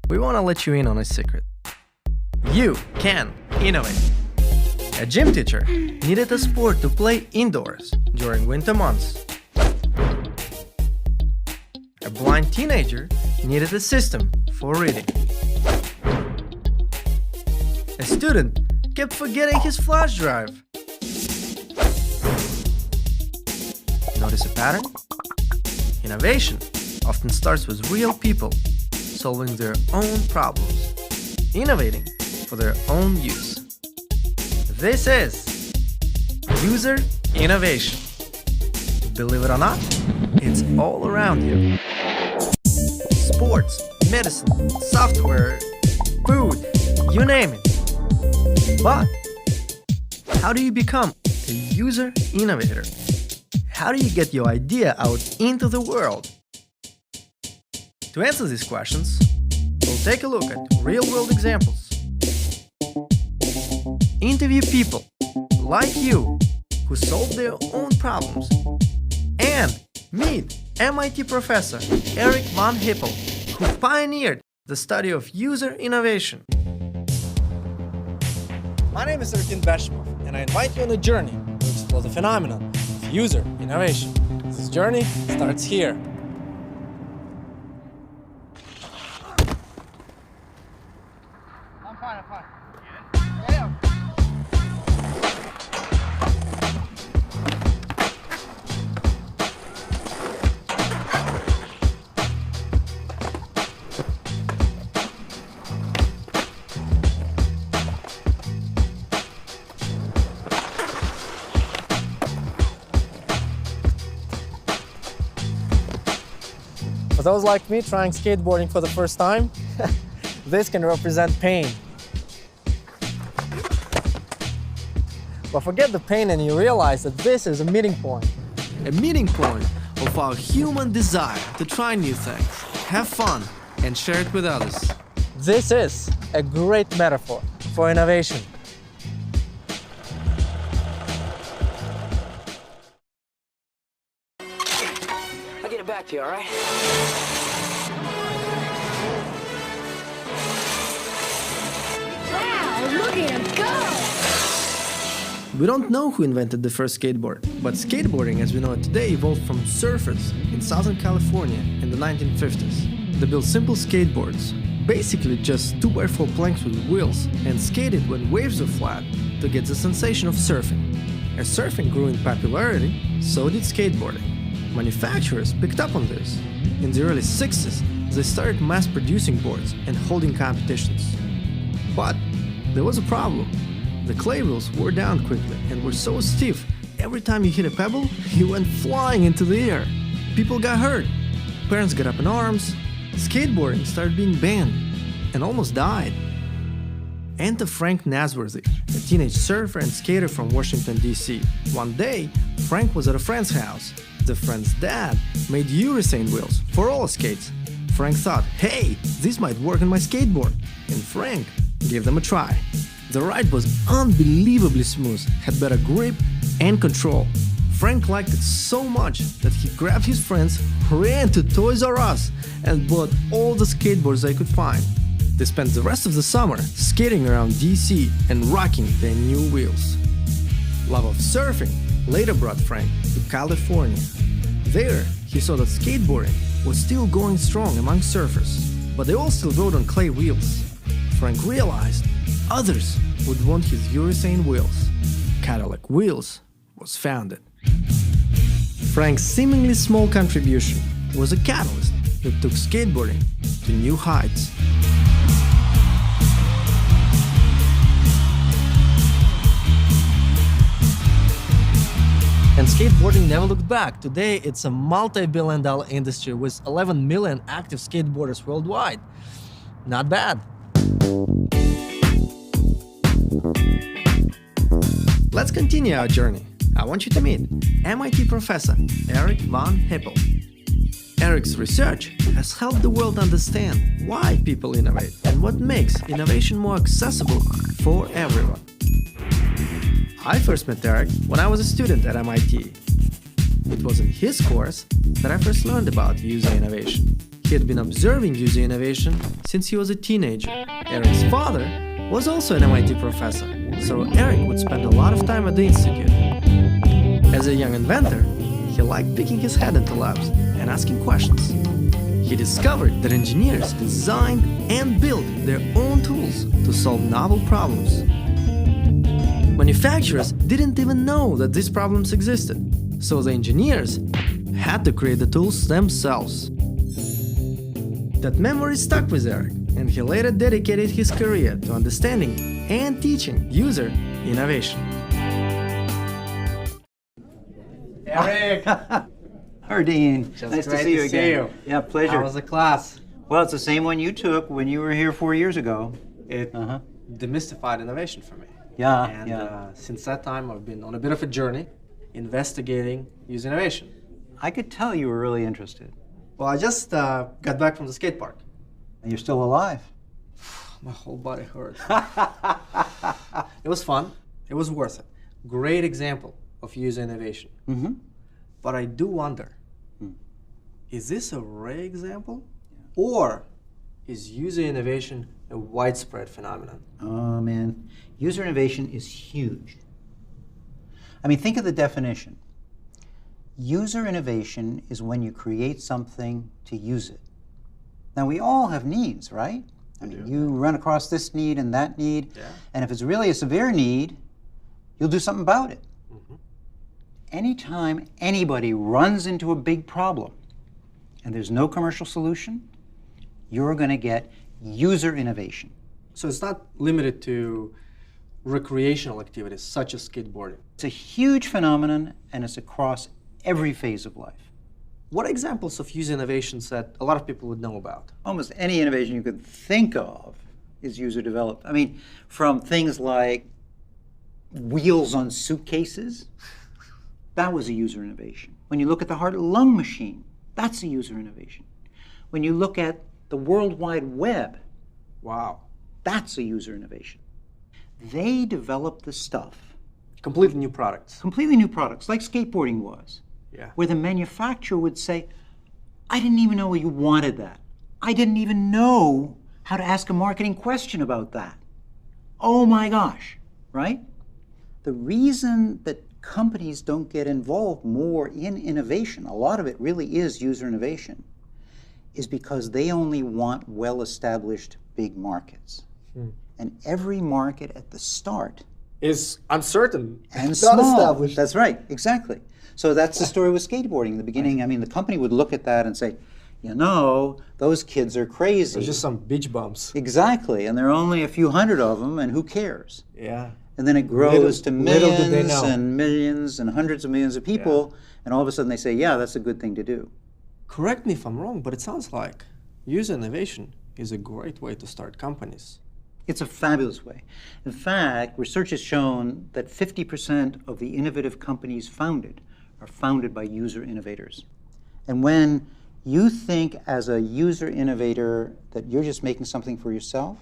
we want to let you in on a secret. You can innovate. A gym teacher needed a sport to play indoors during winter months. A blind teenager needed a system for reading. A student kept forgetting his flash drive. Notice a pattern? Innovation often starts with real people solving their own problems, innovating for their own use. This is user innovation. Believe it or not, it's all around you. Sports, medicine, software, food, you name it. But how do you become a user innovator? How do you get your idea out into the world? To answer these questions, we'll take a look at real-world examples. Interview people like you who solve their own problems. And meet MIT professor Eric von Hippel, who pioneered the study of user innovation. My name is Erkin Beshmov, and I invite you on a journey to explore the phenomenon of user innovation. This journey starts here. I'm fine. Yeah. For those like me trying skateboarding for the first time, this can represent pain. But forget the pain and you realize that this is a meeting point. A meeting point of our human desire to try new things, have fun, and share it with others. This is a great metaphor for innovation. I'll get it back to you, all right? Wow, look at him go! We don't know who invented the first skateboard, but skateboarding as we know it today evolved from surfers in Southern California in the 1950s. They built simple skateboards, basically just 2x4 planks with wheels, and skated when waves were flat to get the sensation of surfing. As surfing grew in popularity, so did skateboarding. Manufacturers picked up on this. In the early 60s, they started mass-producing boards and holding competitions. But there was a problem. The clay wheels wore down quickly and were so stiff, every time you hit a pebble, you went flying into the air. People got hurt. Parents got up in arms. Skateboarding started being banned and almost died. Enter Frank Nasworthy, a teenage surfer and skater from Washington, D.C. One day, Frank was at a friend's house. The friend's dad made urethane wheels for roller skates. Frank thought, hey, this might work on my skateboard. And Frank gave them a try. The ride was unbelievably smooth, had better grip and control. Frank liked it so much that he grabbed his friends, ran to Toys R Us, and bought all the skateboards they could find. They spent the rest of the summer skating around DC and rocking their new wheels. Love of surfing later brought Frank to California. There, he saw that skateboarding was still going strong among surfers, but they all still rode on clay wheels. Frank realized others would want his urethane wheels. Cadillac Wheels was founded. Frank's seemingly small contribution was a catalyst that took skateboarding to new heights. And skateboarding never looked back. Today, it's a multi-billion-dollar industry with 11 million active skateboarders worldwide. Not bad. Let's continue our journey. I want you to meet MIT professor Eric von Hippel. Eric's research has helped the world understand why people innovate and what makes innovation more accessible for everyone. I first met Eric when I was a student at MIT. It was in his course that I first learned about user innovation. He had been observing user innovation since he was a teenager. Eric's father was also an MIT professor, so Eric would spend a lot of time at the institute. As a young inventor, he liked picking his head into labs and asking questions. He discovered that engineers designed and built their own tools to solve novel problems. Manufacturers didn't even know that these problems existed, so the engineers had to create the tools themselves. That memory stuck with Eric, and he later dedicated his career to understanding and teaching user innovation. Eric! Hardeen, nice to see you again. Yeah, pleasure. How was the class? Well, it's the same one you took when you were here 4 years ago. It demystified innovation for me. Yeah, And since that time, I've been on a bit of a journey investigating user innovation. I could tell you were really interested. Well, I just got back from the skate park. And you're still alive. My whole body hurt. It was fun. It was worth it. Great example of user innovation. Mm-hmm. But I do wonder, is this a rare example? Or is user innovation a widespread phenomenon? Oh, man. User innovation is huge. I mean, think of the definition. User innovation is when you create something to use it. Now, we all have needs, right? I mean, you run across this need and that need, and if it's really a severe need, you'll do something about it. Anytime anybody runs into a big problem and there's no commercial solution, you're going to get user innovation. So it's not limited to recreational activities such as skateboarding. It's a huge phenomenon, and it's across every phase of life. What examples of user innovations that a lot of people would know about? Almost any innovation you could think of is user developed. I mean, from things like wheels on suitcases, that was a user innovation. When you look at the heart-lung machine, that's a user innovation. When you look at the World Wide Web, Wow. that's a user innovation. They developed the stuff, Completely new products. completely new products, like skateboarding was, Yeah. where the manufacturer would say, I didn't even know you wanted that. I didn't even know how to ask a marketing question about that. Oh my gosh, right? The reason that companies don't get involved more in innovation, a lot of it really is user innovation, is because they only want well-established big markets. And every market at the start Is uncertain and not small. established. That's right, exactly. So that's the story with skateboarding. In the beginning, I mean, the company would look at that and say, you know, those kids are crazy. There's just some beach bumps. Exactly, and there are only a few hundred of them, and who cares? Yeah. And then it grows to little did they millions know. and millions and hundreds of millions of people, and all of a sudden they say, yeah, that's a good thing to do. Correct me if I'm wrong, but it sounds like user innovation is a great way to start companies. It's a fabulous way. In fact, research has shown that 50% of the innovative companies founded are founded by user innovators. And when you think as a user innovator that you're just making something for yourself,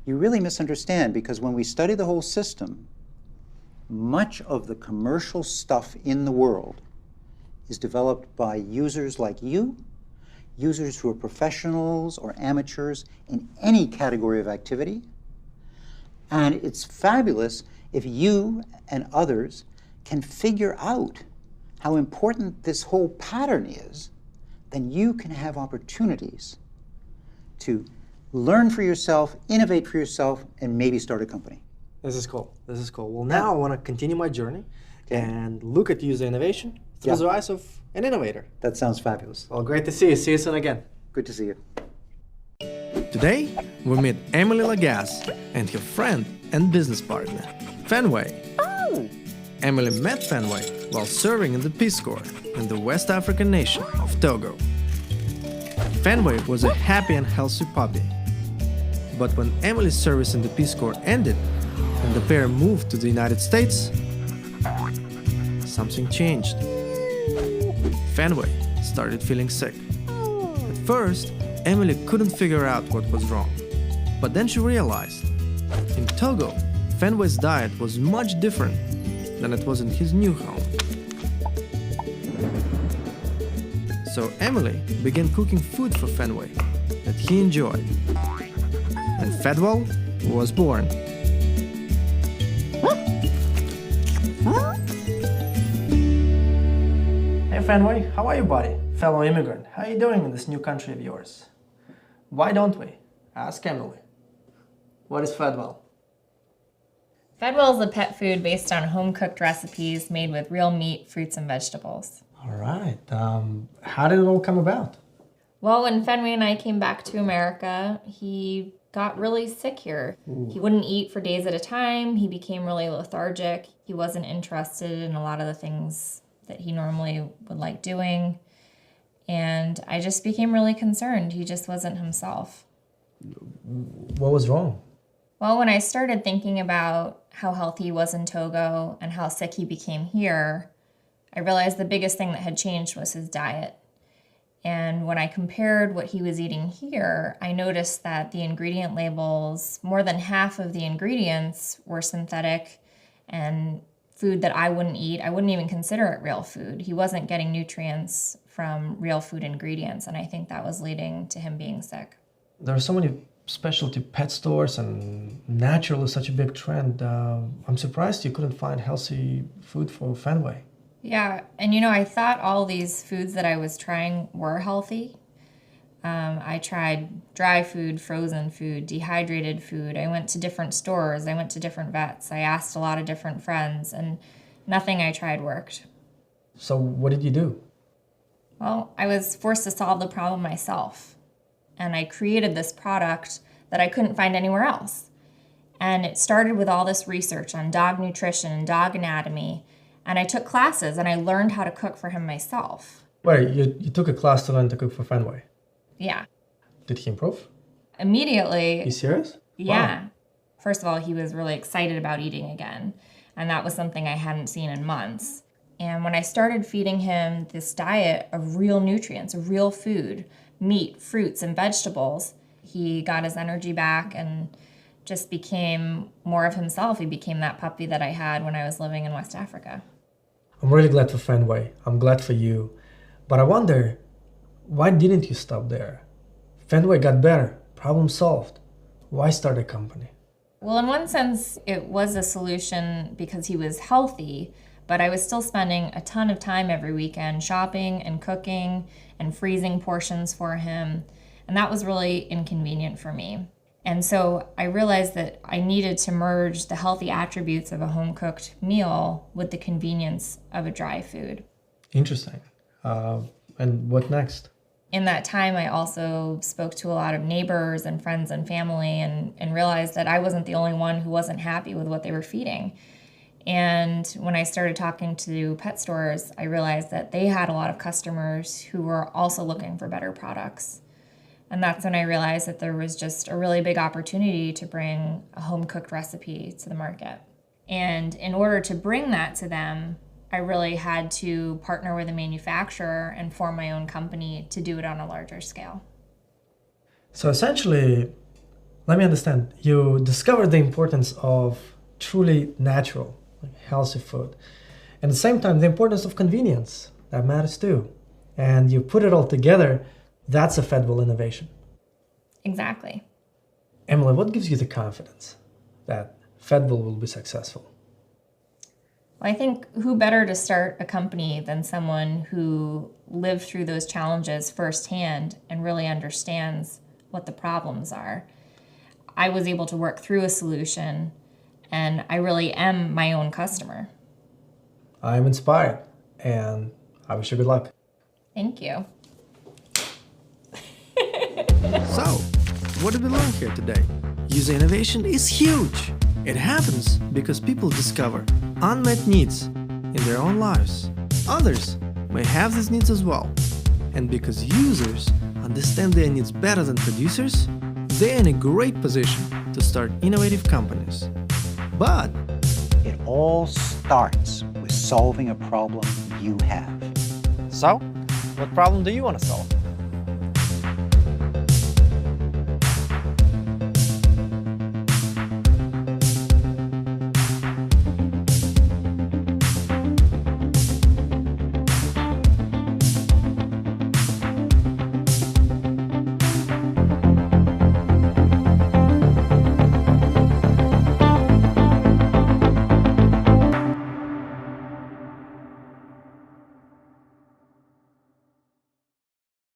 you really misunderstand, because when we study the whole system, much of the commercial stuff in the world is developed by users like you, users who are professionals or amateurs in any category of activity. And it's fabulous if you and others can figure out how important this whole pattern is, then you can have opportunities to learn for yourself, innovate for yourself, and maybe start a company. This is cool. This is cool. Well, now I want to continue my journey and look at user innovation through the eyes of an innovator. That sounds fabulous. Well, great to see you. See you soon again. Good to see you. Today, we meet Emily Lagasse and her friend and business partner, Fenway. Emily met Fenway while serving in the Peace Corps in the West African nation of Togo. Fenway was a happy and healthy puppy. But when Emily's service in the Peace Corps ended and the pair moved to the United States, something changed. Fenway started feeling sick. At first, Emily couldn't figure out what was wrong. But then she realized, in Togo, Fenway's diet was much different than it was in his new home. So So Emily began cooking food for Fenway that he enjoyed. And Fedwell was born. Hey Fenway, how are you, buddy? Fellow immigrant, how are you doing in this new country of yours? Why don't we? Ask Emily. What is Fedwell? Fedwell is a pet food based on home-cooked recipes made with real meat, fruits, and vegetables. All right. How did it all come about? Well, when Fenway and I came back to America, he got really sick here. He wouldn't eat for days at a time. He became really lethargic. He wasn't interested in a lot of the things that he normally would like doing. And I just became really concerned. He just wasn't himself. What was wrong? Well, when I started thinking about how healthy he was in Togo and how sick he became here, I realized the biggest thing that had changed was his diet. And when I compared what he was eating here, I noticed that the ingredient labels, more than half of the ingredients were synthetic and food that I wouldn't eat. I wouldn't even consider it real food. He wasn't getting nutrients from real food ingredients, and I think that was leading to him being sick. There are so many specialty pet stores, and natural is such a big trend. I'm surprised you couldn't find healthy food for Fenway. Yeah, and I thought all these foods that I was trying were healthy. I tried dry food, frozen food, dehydrated food. I went to different stores. I went to different vets. I asked a lot of different friends, and nothing I tried worked. So what did you do? Well, I was forced to solve the problem myself. And I created this product that I couldn't find anywhere else. And it started with all this research on dog nutrition and dog anatomy. And I took classes and I learned how to cook for him myself. Wait, you took a class to learn to cook for Fenway? Yeah. Did he improve? Immediately. You serious? Yeah. Wow. First of all, he was really excited about eating again. And that was something I hadn't seen in months. And when I started feeding him this diet of real nutrients, of real food, meat, fruits, and vegetables, he got his energy back and just became more of himself. He became that puppy that I had when I was living in West Africa. I'm really glad for Fenway. I'm glad for you. But I wonder, why didn't you stop there? Fenway got better. Problem solved. Why start a company? Well, in one sense, it was a solution because he was healthy, but I was still spending a ton of time every weekend shopping and cooking and freezing portions for him. And that was really inconvenient for me. And so I realized that I needed to merge the healthy attributes of a home-cooked meal with the convenience of a dry food. Interesting. And what next? In that time, I also spoke to a lot of neighbors and friends and family and realized that I wasn't the only one who wasn't happy with what they were feeding. And when I started talking to pet stores, I realized that they had a lot of customers who were also looking for better products. And that's when I realized that there was just a really big opportunity to bring a home-cooked recipe to the market. And in order to bring that to them, I really had to partner with a manufacturer and form my own company to do it on a larger scale. So essentially, let me understand, you discovered the importance of truly natural, healthy food. And at the same time, the importance of convenience, that matters too. And you put it all together, that's a Fedwell innovation. Exactly. Emily, what gives you the confidence that Fedwell will be successful? Well, I think who better to start a company than someone who lived through those challenges firsthand and really understands what the problems are. I was able to work through a solution, and I really am my own customer. I'm inspired, and I wish you good luck. Thank you. So, what did we learn here today? User innovation is huge. It happens because people discover unmet needs in their own lives. Others may have these needs as well. And because users understand their needs better than producers, they're in a great position to start innovative companies. But It all starts with solving a problem you have. So, what problem do you want to solve?